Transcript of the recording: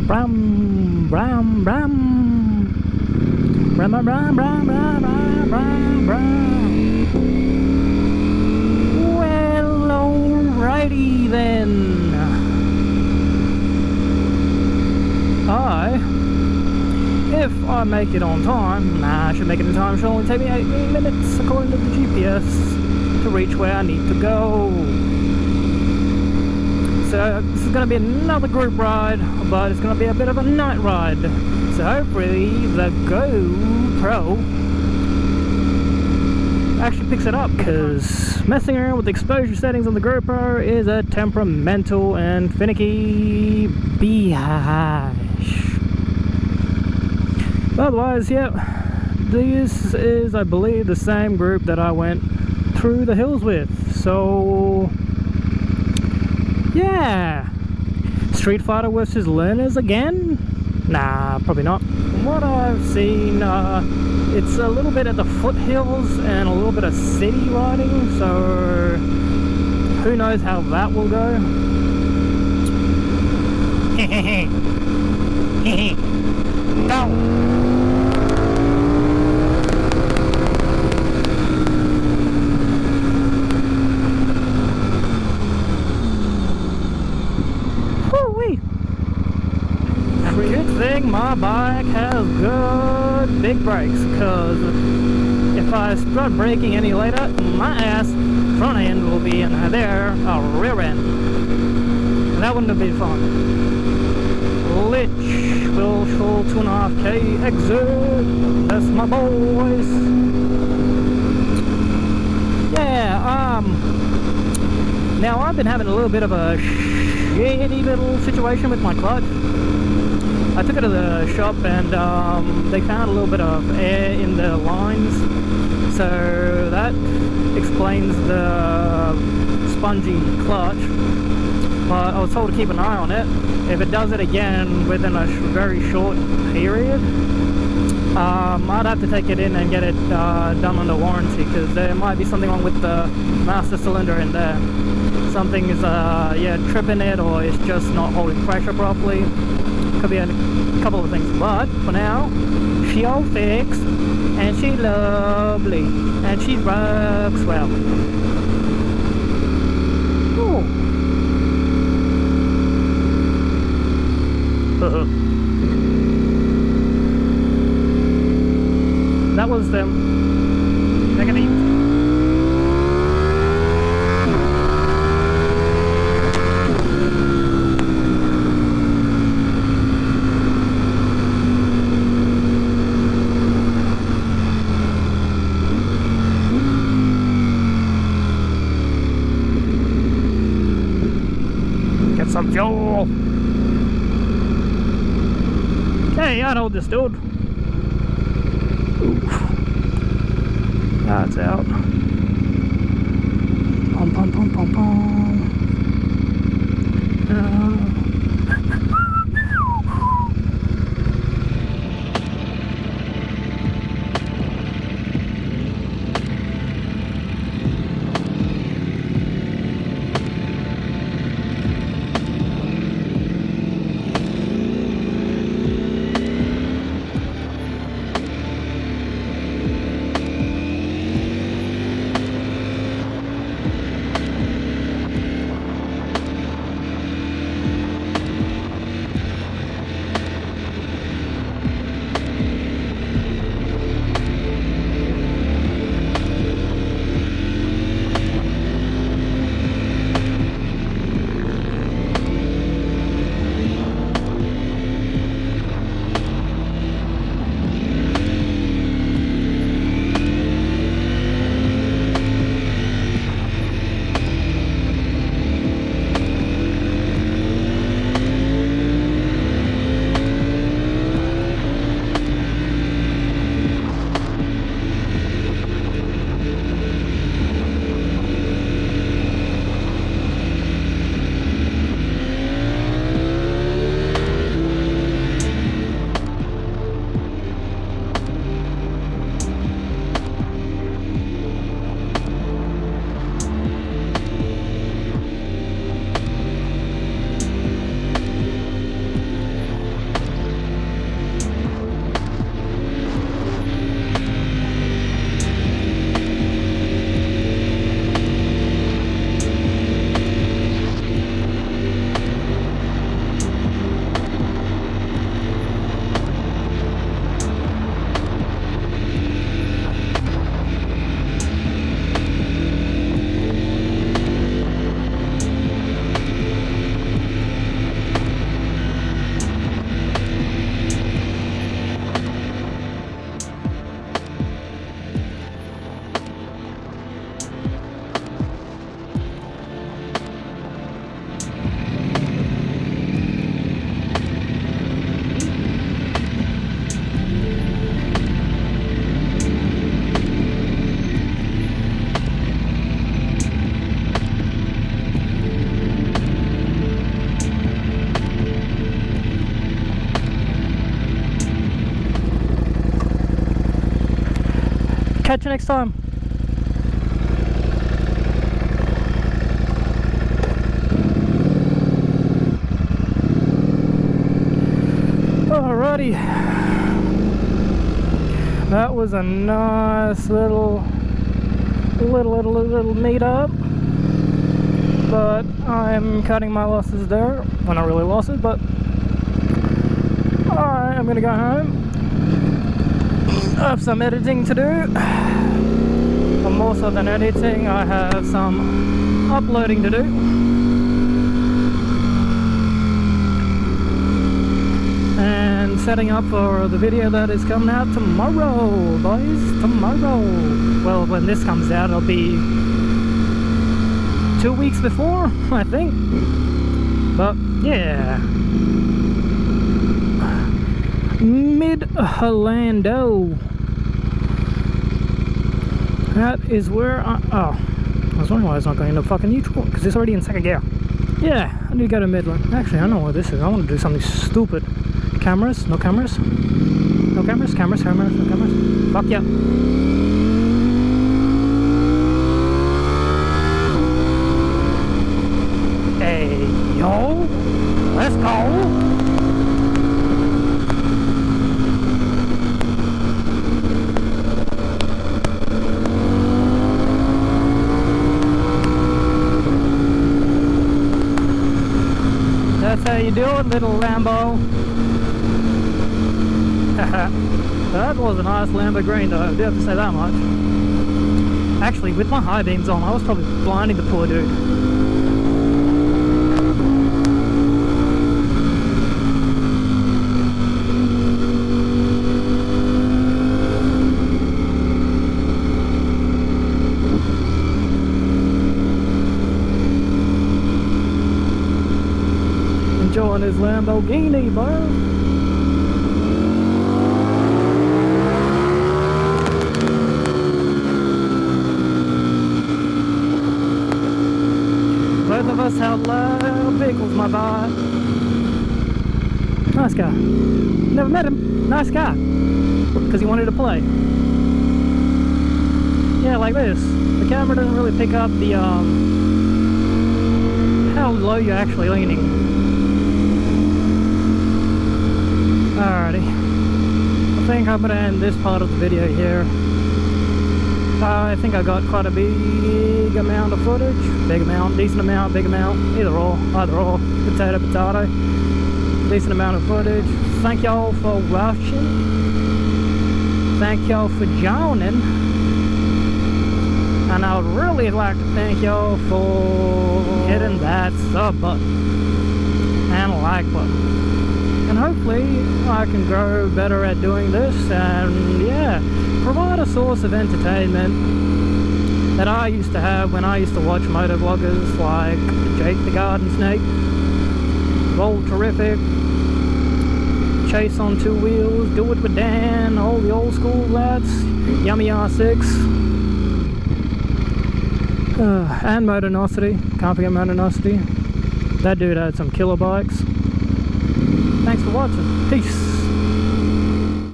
Bram, bram, bram. Bram, bram, bram, bram, bram, bram, bram. Well, alrighty then. If I make it on time, I should make it in time, it should only take me 18 minutes according to the GPS to reach where I need to go. So this is going to be another group ride, but it's going to be a bit of a night ride. So hopefully the GoPro actually picks it up, because messing around with the exposure settings on the GoPro is a temperamental and finicky behash. Otherwise, yeah, this is, I believe, the same group that I went through the hills with. So, yeah. Streetfighter versus learners again? Nah, probably not. From what I've seen, it's a little bit at the foothills and a little bit of city riding, so who knows how that will go. Go! Good thing my bike has good big brakes, because if I start braking any later, my ass front end will be in their rear end. And that wouldn't have been fun. Lich will show 2.5k exit. That's my boys. Yeah, now I've been having a little bit of a shitty little situation with my clutch. I took it to the shop and they found a little bit of air in the lines, so that explains the spongy clutch. But I was told to keep an eye on it. If it does it again within a very short period, I'd have to take it in and get it done under warranty, because there might be something wrong with the master cylinder in there. Something is yeah, tripping it, or it's just not holding pressure properly. Could be a couple of things, but for now, she all fixed, and she lovely, and she works well. Ooh. That was them. Negative. Some fuel. Hey, I'd hold this dude. Oof. That's out. Pom pom pom pom pom. Catch you next time. Alrighty. That was a nice little meet up. But I'm cutting my losses there. Well, not really losses, but I am gonna go home. I have some editing to do. And more so than editing, I have some uploading to do. And setting up for the video that is coming out tomorrow, boys. Tomorrow. Well, when this comes out, it'll be 2 weeks before, I think. But yeah, Mid-Hollando. That is where I was wondering why it's not going into fucking neutral, because it's already in second gear. Yeah, I need to go to Midland. Actually, I know what this is. I want to do something stupid. Cameras? No cameras? No cameras? Cameras? Cameras? No cameras? Fuck yeah. Hey, yo! Let's go! That's how you do it, little Lambo. That was a nice Lamborghini though, I do have to say that much. Actually, with my high beams on, I was probably blinding the poor dude. Enjoying his Lamborghini, bro. Both of us have loud vehicles, my boy. Nice guy. Never met him. Nice guy. Because he wanted to play. Yeah, like this. The camera doesn't really pick up the how low you're actually leaning. Alrighty. I think I'm going to end this part of the video here. I think I got quite a big amount of footage. Big amount, decent amount, big amount. Either or, potato, potato. Decent amount of footage. Thank y'all for watching. Thank y'all for joining. And I would really like to thank y'all for hitting that sub button and like button. And hopefully I can grow better at doing this and yeah, provide a source of entertainment that I used to have when I used to watch motovloggers like Jake the Garden Snake, Roll Terrific, Chase on Two Wheels, Do It With Dan, all the old school lads, Yummy R6, and Motornosity. Can't forget Motornosity. That dude had some killer bikes. Thanks for watching. Peace.